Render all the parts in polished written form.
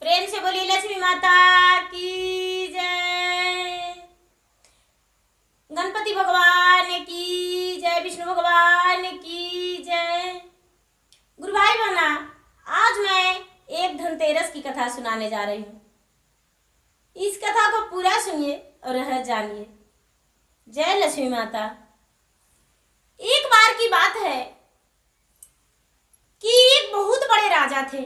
प्रेम से बोलिए लक्ष्मी माता की जय। गणपति भगवान की जय। विष्णु भगवान की जय। गुरु भाई बहना, आज मैं एक धनतेरस की कथा सुनाने जा रही हूँ। इस कथा को पूरा सुनिए और रहस्य जानिए। जय लक्ष्मी माता। एक बार की बात है कि एक बहुत बड़े राजा थे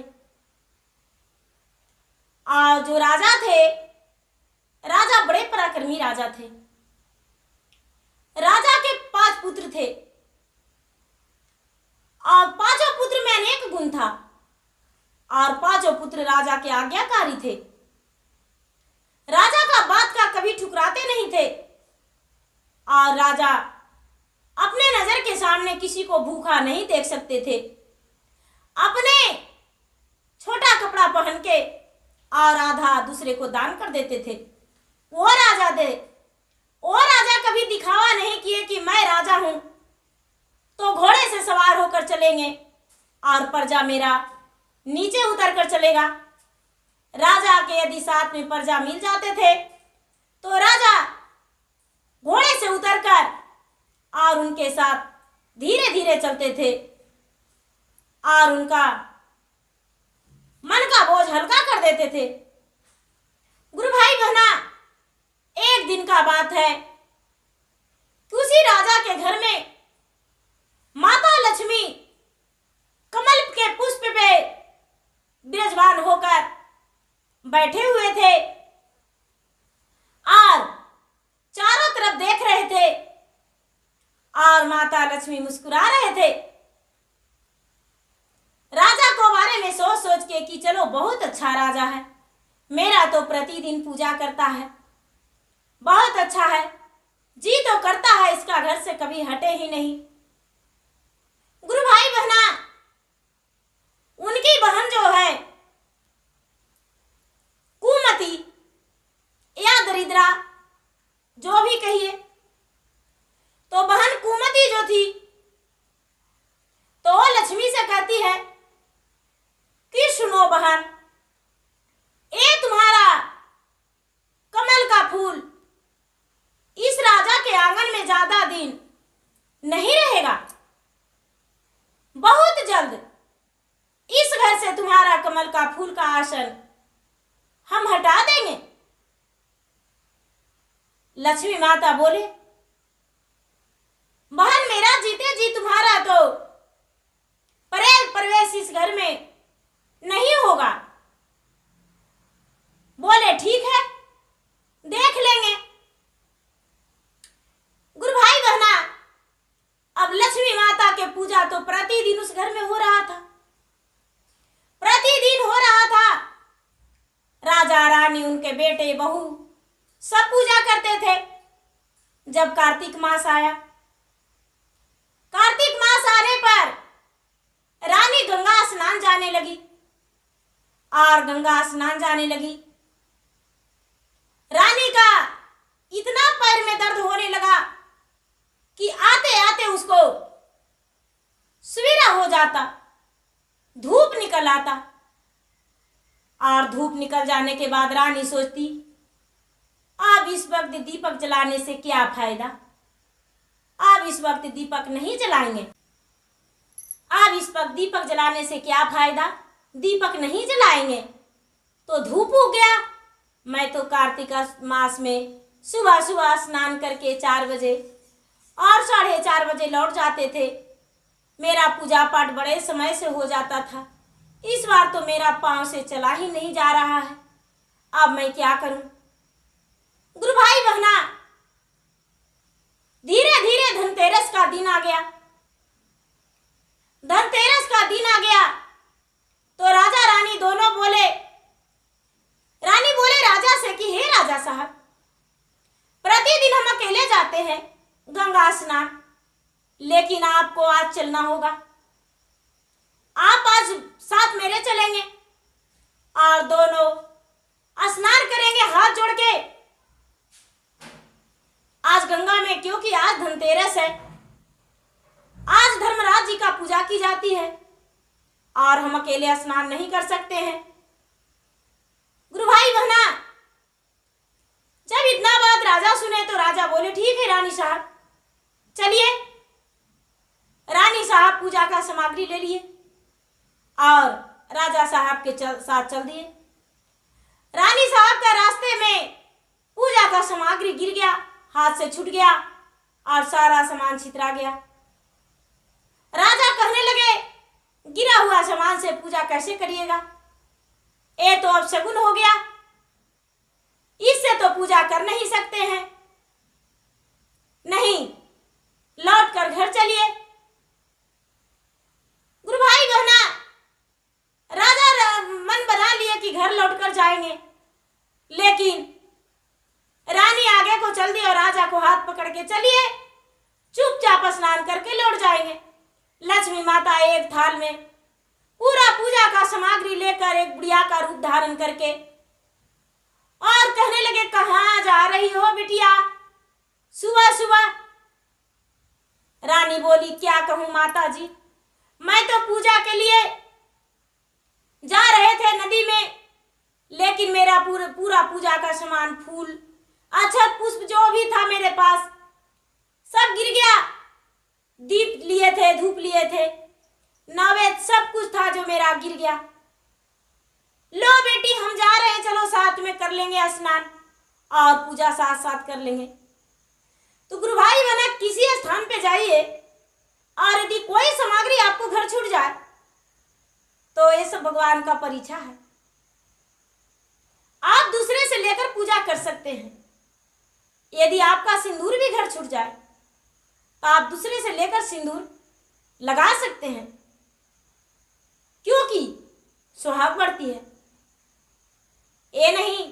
और जो राजा थे, राजा बड़े पराक्रमी राजा थे। राजा के 5 पुत्र थे और 5 पुत्र में अनेक गुण था और 5 पुत्र राजा के आज्ञाकारी थे। राजा का बात का कभी ठुकराते नहीं थे और राजा अपने नजर के सामने किसी को भूखा नहीं देख सकते थे। अपने छोटा कपड़ा पहन के और आधा दूसरे को दान कर देते थे। वो राजा कभी दिखावा नहीं किए कि मैं राजा हूं तो घोड़े से सवार होकर चलेंगे और प्रजा मेरा नीचे उतर कर चलेगा। राजा के यदि साथ में प्रजा मिल जाते थे तो राजा घोड़े से उतरकर और उनके साथ धीरे धीरे चलते थे और उनका मन का बोझ हल्का कर देते थे। गुरु भाई बहना, एक दिन का बात है कि उसी राजा के घर में माता लक्ष्मी कमल के पुष्प पे विराजमान होकर बैठे हुए थे और चारों तरफ देख रहे थे और माता लक्ष्मी मुस्कुरा रहे थे। राजा को बारे में सोच सोच के कि चलो बहुत अच्छा राजा है, मेरा तो प्रतिदिन पूजा करता है, बहुत अच्छा है, जी तो करता है, इसका घर से कभी हटे ही नहीं। गुरु भाई बहना, उनकी बहन जो है कुमति या दरिद्रा जो भी कहिए, तो बहन कुमति जो थी तो लक्ष्मी से कहती है कि सुनो बहन, ये तुम्हारा कमल का फूल इस राजा के आंगन में ज्यादा दिन नहीं रहेगा। बहुत जल्द इस घर से तुम्हारा कमल का फूल का आसन हम हटा देंगे। लक्ष्मी माता बोले, बहन मेरा जीते जी तुम्हारा तो प्रवेश इस घर में नहीं होगा। बोले ठीक है, देख लेंगे। गुरु भाई बहना, अब लक्ष्मी माता के पूजा तो प्रतिदिन उस घर में हो रहा था, प्रतिदिन हो रहा था। राजा रानी, उनके बेटे बहू सब पूजा करते थे। जब कार्तिक मास आया, कार्तिक मास आने पर रानी गंगा स्नान जाने लगी और गंगा स्नान जाने लगी। रानी का इतना पैर में दर्द होने लगा कि आते आते उसको सवेरा हो जाता, धूप निकल आता और धूप निकल जाने के बाद रानी सोचती, अब इस वक्त दीपक जलाने से क्या फायदा, अब इस वक्त दीपक नहीं जलाएंगे, अब इस वक्त दीपक जलाने से क्या फायदा, दीपक नहीं जलाएंगे तो धूप हो गया। मैं तो कार्तिक मास में सुबह सुबह स्नान करके 4 बजे और 4:30 बजे लौट जाते थे। मेरा पूजा पाठ बड़े समय से हो जाता था। इस बार तो मेरा पांव से चला ही नहीं जा रहा है, अब मैं क्या करूं। गुरु भाई बहना, धीरे धीरे धनतेरस का दिन आ गया। धनतेरस का दिन आ गया तो राजा रानी दोनों बोले, रानी बोले राजा से कि हे राजा साहब, प्रतिदिन हम अकेले जाते हैं गंगा स्नान, लेकिन आपको आज चलना होगा। आप आज साथ मेरे चलेंगे और दोनों स्नान करेंगे हाथ जोड़ के आज गंगा में, क्योंकि आज धनतेरस है, आज धर्मराज जी का पूजा की जाती है और हम अकेले स्नान नहीं कर सकते हैं। बोले ठीक है रानी साहब चलिए। रानी साहब पूजा का सामग्री ले लिए और राजा साहब के साथ चल दिए। रानी साहब का रास्ते में पूजा का सामग्री गिर गया, हाथ से छूट गया और सारा सामान छितरा गया। राजा कहने लगे गिरा हुआ सामान से पूजा कैसे करिएगा, ये तो अब शगुन हो गया, इससे तो पूजा कर नहीं सकते हैं। नहीं, लौट कर घर चलिए। गुरु भाई बहना राजा मन बना लिए कि घर लौटकर जाएंगे, लेकिन रानी आगे को चल दी और राजा को हाथ पकड़ के चलिए, चुपचाप स्नान करके लौट जाएंगे। लक्ष्मी माता एक थाल में पूरा पूजा का सामग्री लेकर एक बुढ़िया का रूप धारण करके और कहने लगे कहाँ जा रही हो बिटिया सुबह सुबह। रानी बोली क्या कहूं माता जी, मैं तो पूजा के लिए जा रहे थे नदी में, लेकिन मेरा पूरा पूजा का सामान फूल अक्षत पुष्प जो भी था मेरे पास सब गिर गया। दीप लिए थे, धूप लिए थे, नैवेद्य सब कुछ था जो मेरा गिर गया। लो बेटी हम जा रहे हैं, चलो साथ में कर लेंगे स्नान और पूजा साथ साथ कर लेंगे। तो गुरु भाई बहना किसी स्थान पे जाइए और यदि कोई सामग्री आपको घर छूट जाए तो ये सब भगवान का परीक्षा है। आप दूसरे से लेकर पूजा कर सकते हैं। यदि आपका सिंदूर भी घर छूट जाए तो आप दूसरे से लेकर सिंदूर लगा सकते हैं, क्योंकि सुहाग बढ़ती है। ये नहीं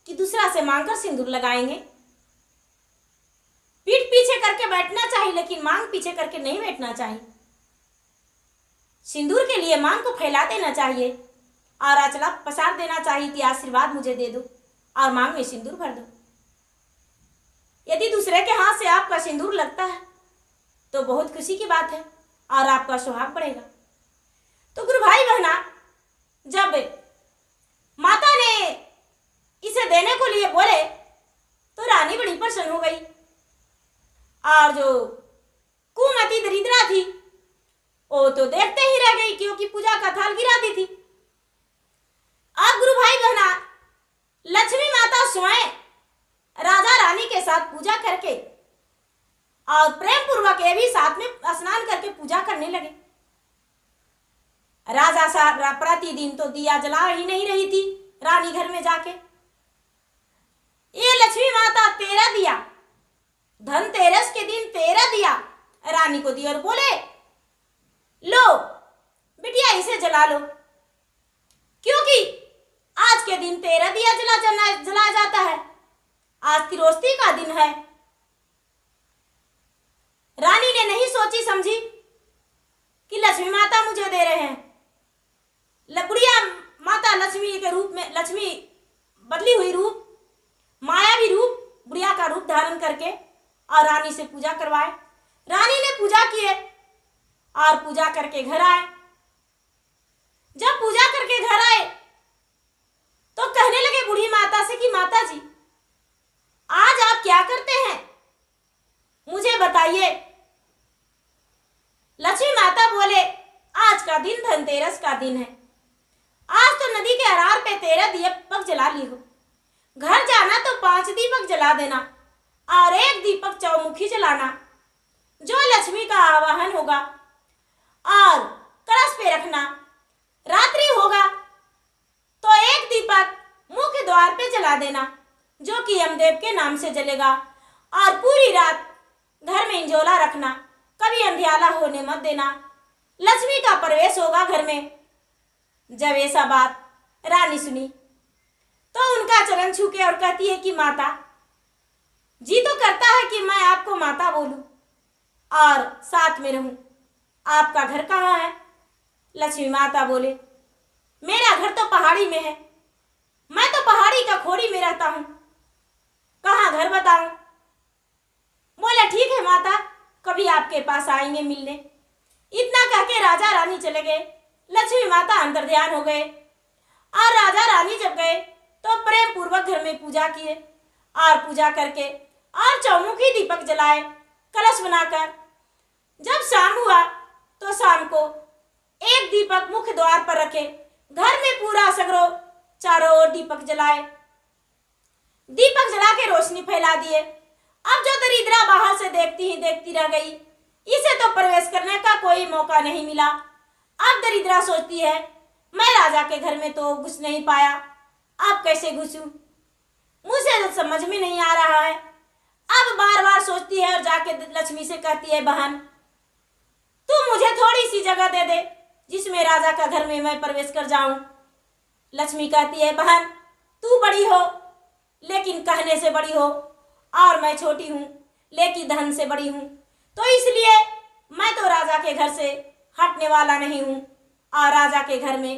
कि दूसरा से मांगकर सिंदूर लगाएंगे। पीठ पीछे करके बैठना चाहिए, लेकिन मांग पीछे करके नहीं बैठना चाहिए। सिंदूर के लिए मांग को फैला देना चाहिए और अचला पसार देना चाहिए कि आशीर्वाद मुझे दे दो और मांग में सिंदूर भर दो। यदि दूसरे के हाथ से आपका सिंदूर लगता है तो बहुत खुशी की बात है और आपका सुहाग बढ़ेगा। तो गुरु भाई बहना जब माता ने इसे देने को लिए बोले तो रानी बड़ी प्रसन्न हो गई और जो कुमति दरिद्रा थी वो तो देखते ही रह गई, क्योंकि पूजा का थाल गिरा दी थी। अब गुरु भाई बहना लक्ष्मी माता स्वयं राजा रानी के साथ पूजा करके और प्रेम पूर्वक ये भी साथ में स्नान करके पूजा करने लगे। राजा साहब प्रतिदिन तो दिया जला ही नहीं रही थी रानी घर में जाके। ये लक्ष्मी माता 13 दिया, धनतेरस के दिन 13 दिया रानी को दिया और बोले लो बिटिया इसे जला लो, क्योंकि आज के दिन 13 दिया जला जाता है, आज तिरोस्ती का दिन है। रानी ने नहीं सोची समझी कि लक्ष्मी माता मुझे दे रहे हैं। बुढ़िया माता लक्ष्मी के रूप में, लक्ष्मी बदली हुई रूप, मायावी रूप, बुढ़िया का रूप धारण करके और रानी से पूजा करवाए। रानी ने पूजा किए और पूजा करके घर आए। जब पूजा करके घर आए तो कहने लगे बूढ़ी माता से कि माता जी आज आप क्या करते हैं, मुझे बताइए। लक्ष्मी माता बोले आज का दिन धनतेरस का दिन है, आज तो नदी के अरार पे 13 दीपक जला ली हो, घर जाना तो 5 दीपक जला देना और 1 दीपक चौमुखी जलाना, जो लक्ष्मी का आवाहन होगा, और कलश पे रखना। रात्रि होगा तो 1 दीपक मुख्य द्वार पे जला देना, जो कि यमदेव के नाम से जलेगा, और पूरी रात घर में इंजोला रखना, कभी अंधियाला होने मत देना, लक्ष्मी का प्रवेश होगा घर में। जब ऐसा बात रानी सुनी तो उनका चरण छू के और कहती है कि माता जी तो करता है कि मैं आपको माता बोलूं और साथ में रहूं, आपका घर कहाँ है? लक्ष्मी माता बोले मेरा घर तो पहाड़ी में है, मैं तो पहाड़ी का खोड़ी में रहता हूं, कहाँ घर बताऊं? बोला ठीक है माता, कभी आपके पास आएंगे मिलने। इतना कह के राजा रानी चले गए। लक्ष्मी माता अंतर ध्यान हो गए और राजा रानी जब गए तो प्रेम पूर्वक घर में पूजा किए और पूजा करके और चौमुखी दीपक जलाए कलश बनाकर। जब शाम हुआ तो शाम को एक दीपक मुख्य द्वार पर रखे, घर में पूरा सगरो चारों ओर दीपक जलाए। दीपक जला के रोशनी फैला दिए। अब जो दरिद्रा बाहर से देखती ही देखती रह गई, इसे तो प्रवेश करने का कोई मौका नहीं मिला। अब दरिद्रा सोचती है, मैं राजा के घर में तो घुस नहीं पाया, अब कैसे घुसूं? मुझे तो समझ में नहीं आ रहा है। अब बार बार सोचती है और जाके लक्ष्मी से कहती है, बहन तू मुझे थोड़ी सी जगह दे दे जिसमें राजा का घर में मैं प्रवेश कर जाऊं। लक्ष्मी कहती है, बहन तू बड़ी हो लेकिन कहने से बड़ी हो, और मैं छोटी हूं लेकिन धन से बड़ी हूं, तो इसलिए मैं तो राजा के घर से हटने वाला नहीं हूं, और राजा के घर में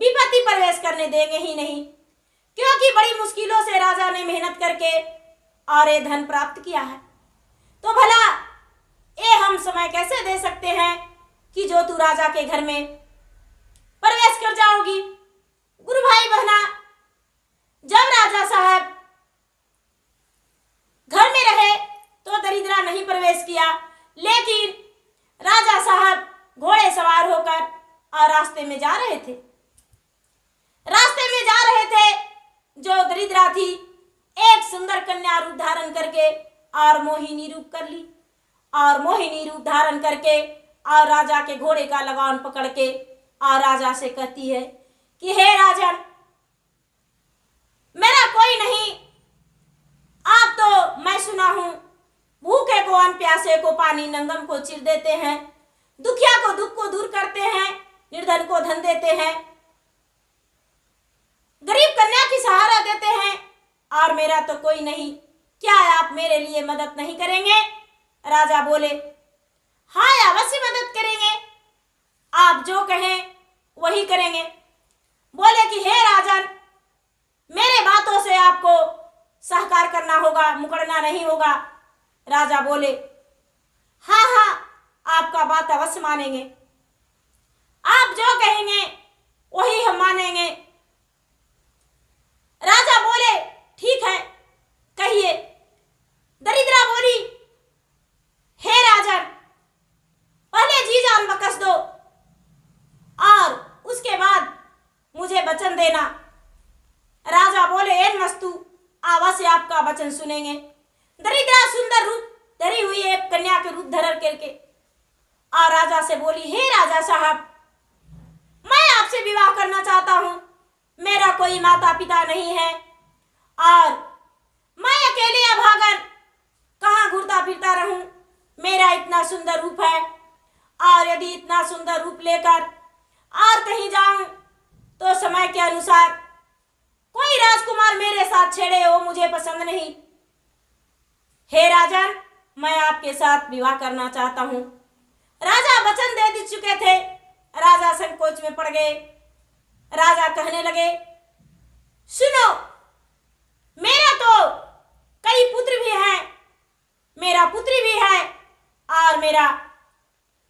विपत्ति प्रवेश करने देंगे ही नहीं, क्योंकि बड़ी मुश्किलों से राजा ने मेहनत करके और ये धन प्राप्त किया है। तो भला ये हम समय कैसे दे सकते हैं कि जो तू राजा के घर में प्रवेश कर जाओगी? गुरु भाई बहना, जब राजा साहब घर में रहे तो दरिद्रा नहीं प्रवेश किया, लेकिन राजा साहब घोड़े सवार होकर और रास्ते में जा रहे थे। जो दरिद्रा थी, एक सुंदर कन्या रूप धारण करके और मोहिनी रूप कर ली, और मोहिनी रूप धारण करके और राजा के घोड़े का लगान पकड़ के और राजा से कहती है कि हे राजन, मेरा कोई नहीं, आप तो मैं सुना हूं भूखे को अन्न, प्यासे को पानी, नंगम को चिर देते हैं, दुखिया को दुख को दूर करते हैं, निर्धन को धन देते हैं, गरीब कन्या की सहारा देते हैं, और मेरा तो कोई नहीं, क्या आप मेरे लिए मदद नहीं करेंगे? राजा बोले, हाँ अवश्य मदद करेंगे, आप जो कहें वही करेंगे। बोले कि हे राजन, मेरे बातों से आपको सहकार करना होगा, मुकरना नहीं होगा। राजा बोले, हाँ हाँ आपका बात अवश्य मानेंगे, आप जो कहेंगे वही हम मानेंगे। राजा बोले, ठीक है कहिए। दरिद्रा बोली, हे राजन, पहले जी जान बकस दो और उसके बाद मुझे वचन देना। राजा बोले, एन मस्तु, अवश्य आपका वचन सुनेंगे। दरिद्रा सुंदर रूप धरी हुई एक कन्या के रूप धरण करके और राजा से बोली, हे राजा साहब, मैं आपसे विवाह करना चाहता हूं, मेरा कोई माता पिता नहीं है और मैं अकेले अभागन कहाँ घूरता फिरता रहूं। मेरा इतना सुंदर रूप है और यदि इतना सुंदर रूप लेकर और कहीं जाऊं तो समय के अनुसार कोई राजकुमार मेरे साथ छेड़े, वो मुझे पसंद नहीं। हे राजन, मैं आपके साथ विवाह करना चाहता हूं। राजा वचन दे चुके थे। राजा संकोच में पड़ गए। राजा कहने लगे, सुनो, मेरा तो कई पुत्र भी हैं, मेरा पुत्री भी है और मेरा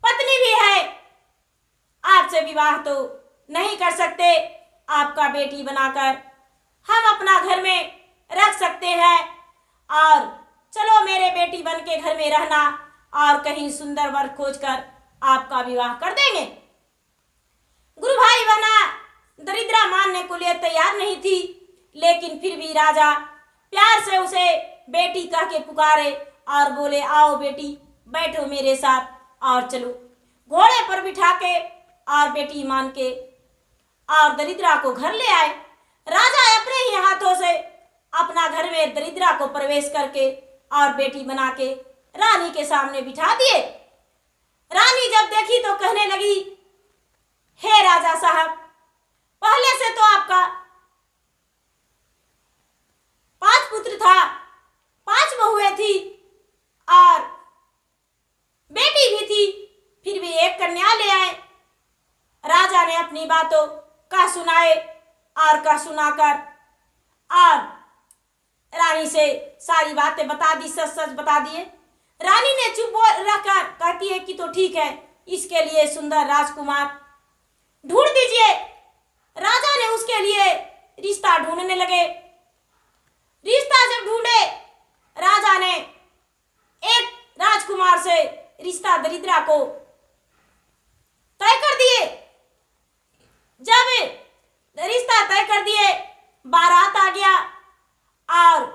पत्नी भी है, आपसे विवाह तो नहीं कर सकते, आपका बेटी बनाकर हम अपना घर में रख सकते हैं और चलो मेरे बेटी बन के घर में रहना और कहीं सुंदर वर खोजकर आपका विवाह कर देंगे। गुरु भाई बहना, दरिद्रा मानने को लिए तैयार नहीं थी, लेकिन फिर भी राजा प्यार से उसे बेटी कह के पुकारे और बोले, आओ बेटी, बैठो मेरे साथ और चलो। घोड़े पर बिठा के और बेटी मान के और दरिद्रा को घर ले आए। राजा अपने ही हाथों से अपना घर में दरिद्रा को प्रवेश करके और बेटी बना के रानी के सामने बिठा दिए। रानी जब देखी तो कहने लगी, हे राजा साहब, पहले से तो आपका 5 पुत्र था, 5 बहुएं थी और बेटी भी थी, फिर भी एक कन्या ले आए। राजा ने अपनी बातों का सुनाए और का सुनाकर और रानी से सारी बातें बता दी, सच सच बता दिए। रानी ने चुप रहकर कहती है कि तो ठीक है, इसके लिए सुंदर राजकुमार ढूंढ दीजिए। राजा ने उसके लिए रिश्ता ढूंढने लगे। रिश्ता जब ढूंढे, राजा ने एक राजकुमार से रिश्ता दरिद्रा को तय कर दिए। जब रिश्ता तय कर दिए, बारात आ गया और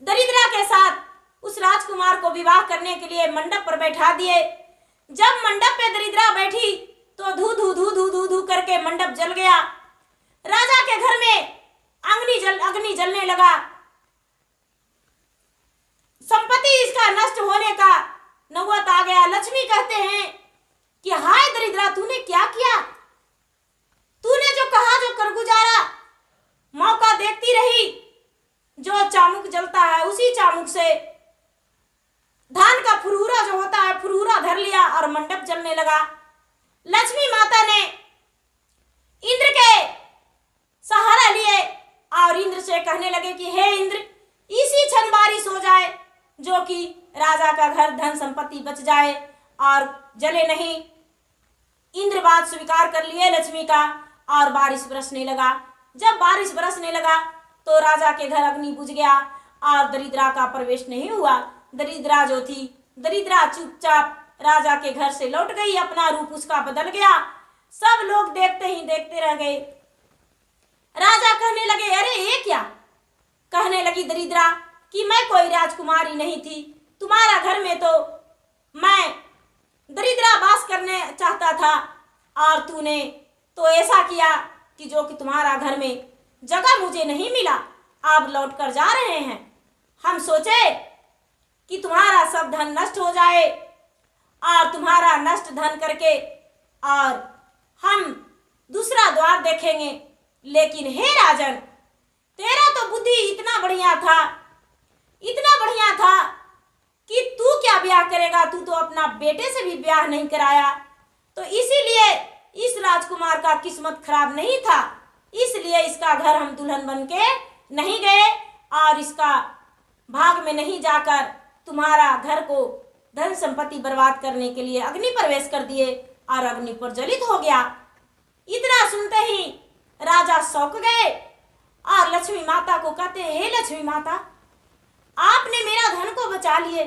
दरिद्रा के साथ उस राजकुमार को विवाह करने के लिए मंडप पर बैठा दिए। जब मंडप पे दरिद्रा बैठी तो धू धू धू धू धू धू करके मंडप जल गया। राजा के घर में अग्नि जलने लगा। संपत्ति इसका नष्ट होने का नौबत आ गया। लक्ष्मी कहते हैं कि हाय दरिद्रा, तूने क्या किया? तूने जो कहा जो कर गुजारा, मौका देखती रही। जो चामुक जलता है उसी चामुक से धान का फुरहुरा जो होता है, फुरहुरा धर लिया और मंडप जलने लगा। लक्ष्मी माता ने इंद्र के सहारा लिए और इंद्र से कहने लगे कि हे इंद्र, इसी क्षण बारिश हो जाए, जो कि राजा का घर धन संपत्ति बच जाए और जले नहीं। इंद्र बात स्वीकार कर लिए लक्ष्मी का और बारिश बरसने लगा। जब बारिश बरसने लगा तो राजा के घर अग्नि बुझ गया और दरिद्रा का प्रवेश नहीं हुआ। दरिद्रा जो थी, दरिद्रा चुपचाप राजा के घर से लौट गई। अपना रूप उसका बदल गया। सब लोग देखते ही देखते रह गए। राजा कहने लगे, अरे ये क्या? कहने लगी दरिद्रा कि मैं कोई राजकुमारी नहीं थी। तुम्हारा घर में तो मैं दरिद्रा वास करने चाहता था और तूने तो ऐसा किया कि जो कि तुम्हारा घर में जगह मुझे नहीं मिला। आप लौट कर जा रहे हैं। हम सोचे कि तुम्हारा सब धन नष्ट हो जाए और तुम्हारा नष्ट धन करके और हम दूसरा द्वार देखेंगे। लेकिन हे राजन, तेरा तो बुद्धि इतना बढ़िया था कि तू क्या ब्याह करेगा? तू तो अपना बेटे से भी ब्याह नहीं कराया। तो इसीलिए इस राजकुमार का किस्मत खराब नहीं था, इसलिए इसका घर हम दुल्हन बन के नहीं गए और इसका भाग में नहीं जाकर तुम्हारा घर को धन संपत्ति बर्बाद करने के लिए अग्नि प्रवेश कर दिए और अग्नि प्रज्वलित हो गया। इतना सुनते ही राजा चौंक गए और लक्ष्मी माता को कहते हैं, हे लक्ष्मी माता, आपने मेरा धन को बचा लिए,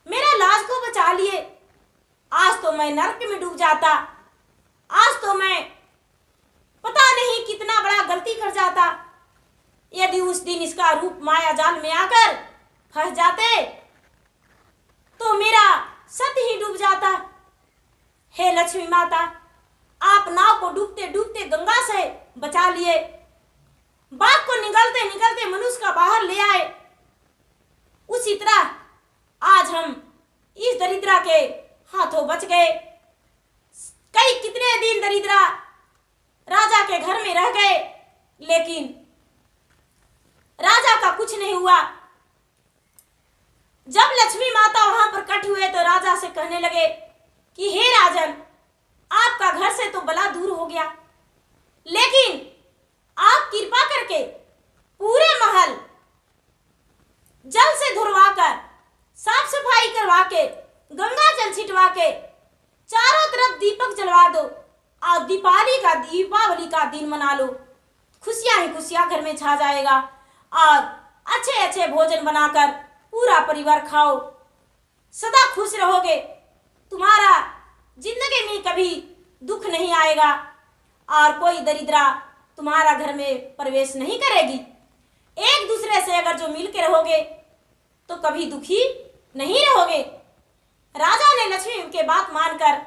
मेरा लाज को बचा लिए। आज तो मैं नरक में डूब जाता। आज तो मैं पता नहीं कितना बड़ा गलती कर जाता यदि उस दिन इसका रूप माया जाल में आकर फंस जाते तो मेरा सत्य ही डूब जाता। हे लक्ष्मी माता, आप नाव को डूबते डूबते गंगा से बचा लिए। बाघ को निगलते निगलते मनुष्य का बाहर ले आए। उसी तरह आज हम इस दरिद्रा के हाथों बच गए। कई कितने दिन दरिद्रा राजा के घर में रह गए, लेकिन राजा का कुछ नहीं हुआ। जब लक्ष्मी माता वहां पर कट हुए तो राजा से कहने लगे कि हे राजन, आपका घर से तो बला दूर हो गया, लेकिन आप कृपा करके पूरे महल जल से धुलवाकर, साफ सफाई करवा के, गंगा जल छिटवा के चारों तरफ दीपक जलवा दो और दीपावली का दिन मना लो। खुशियां ही खुशियां घर में छा जाएगा और अच्छे अच्छे भोजन बनाकर पूरा परिवार खाओ। सदा खुश रहोगे। तुम्हारा जिंदगी में कभी दुख नहीं आएगा और कोई दरिद्रा तुम्हारा घर में प्रवेश नहीं करेगी। एक दूसरे से अगर जो मिल के रहोगे तो कभी दुखी नहीं रहोगे। राजा ने लक्ष्मी के बात मानकर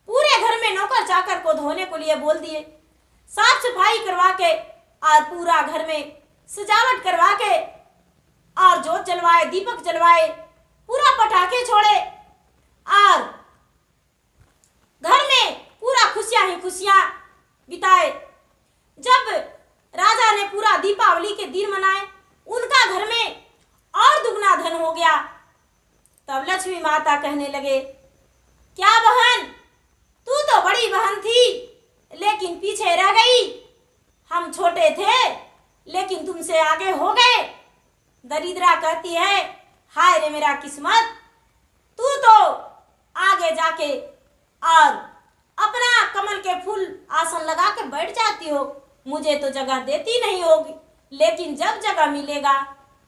पूरे घर में नौकर चाकर को धोने को लिए बोल दिए। साफ सफाई करवा के और पूरा घर में सजावट करवा के और जोत जलवाए, दीपक जलवाए, पूरा पटाखे छोड़े और घर में पूरा खुशियां ही खुशियां बिताए। जब राजा ने पूरा दीपावली के दिन मनाए, उनका घर में और दुगना धन हो गया। तब लक्ष्मी माता कहने लगे, क्या बहन, तू तो बड़ी बहन थी लेकिन पीछे रह गई। हम छोटे थे लेकिन तुमसे आगे हो गए। दरिद्रा कहती है, हाय रे मेरा किस्मत, तू तो आगे जाके और अपना कमल के फूल आसन लगा के बैठ जाती हो, मुझे तो जगह देती नहीं होगी। लेकिन जब जगह मिलेगा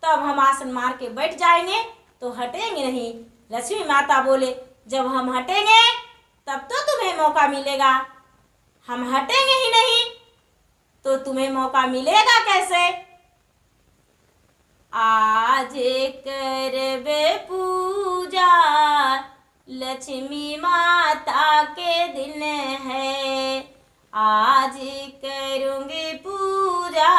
तब हम आसन मार के बैठ जाएंगे, तो हटेंगे नहीं। लक्ष्मी माता बोले, जब हम हटेंगे तब तो तुम्हें मौका मिलेगा, हम हटेंगे ही नहीं तो तुम्हें मौका मिलेगा कैसे। आज करबे पूजा, लक्ष्मी माता के दिन है। आज करूँगी पूजा,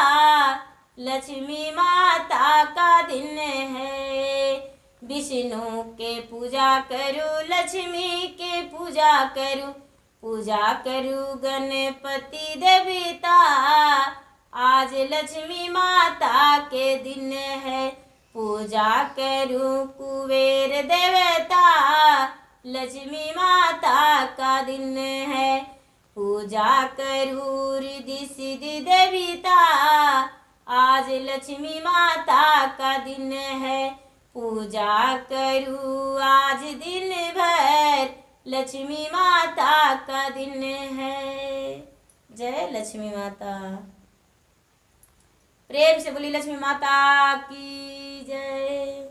लक्ष्मी माता का दिन है। विष्णु के पूजा करूँ, लक्ष्मी के पूजा करूँ, पूजा करूँ गणपति देवता। आज लक्ष्मी माता के दिन है, पूजा करूँ कुबेर देवता। लक्ष्मी माता का दिन है, पूजा करूँ रिद्धि सिद्धि देवता। आज लक्ष्मी माता का दिन है, पूजा करूँ आज दिन भर, लक्ष्मी माता का दिन है। जय लक्ष्मी माता। प्रेम से बोली लक्ष्मी माता की जय।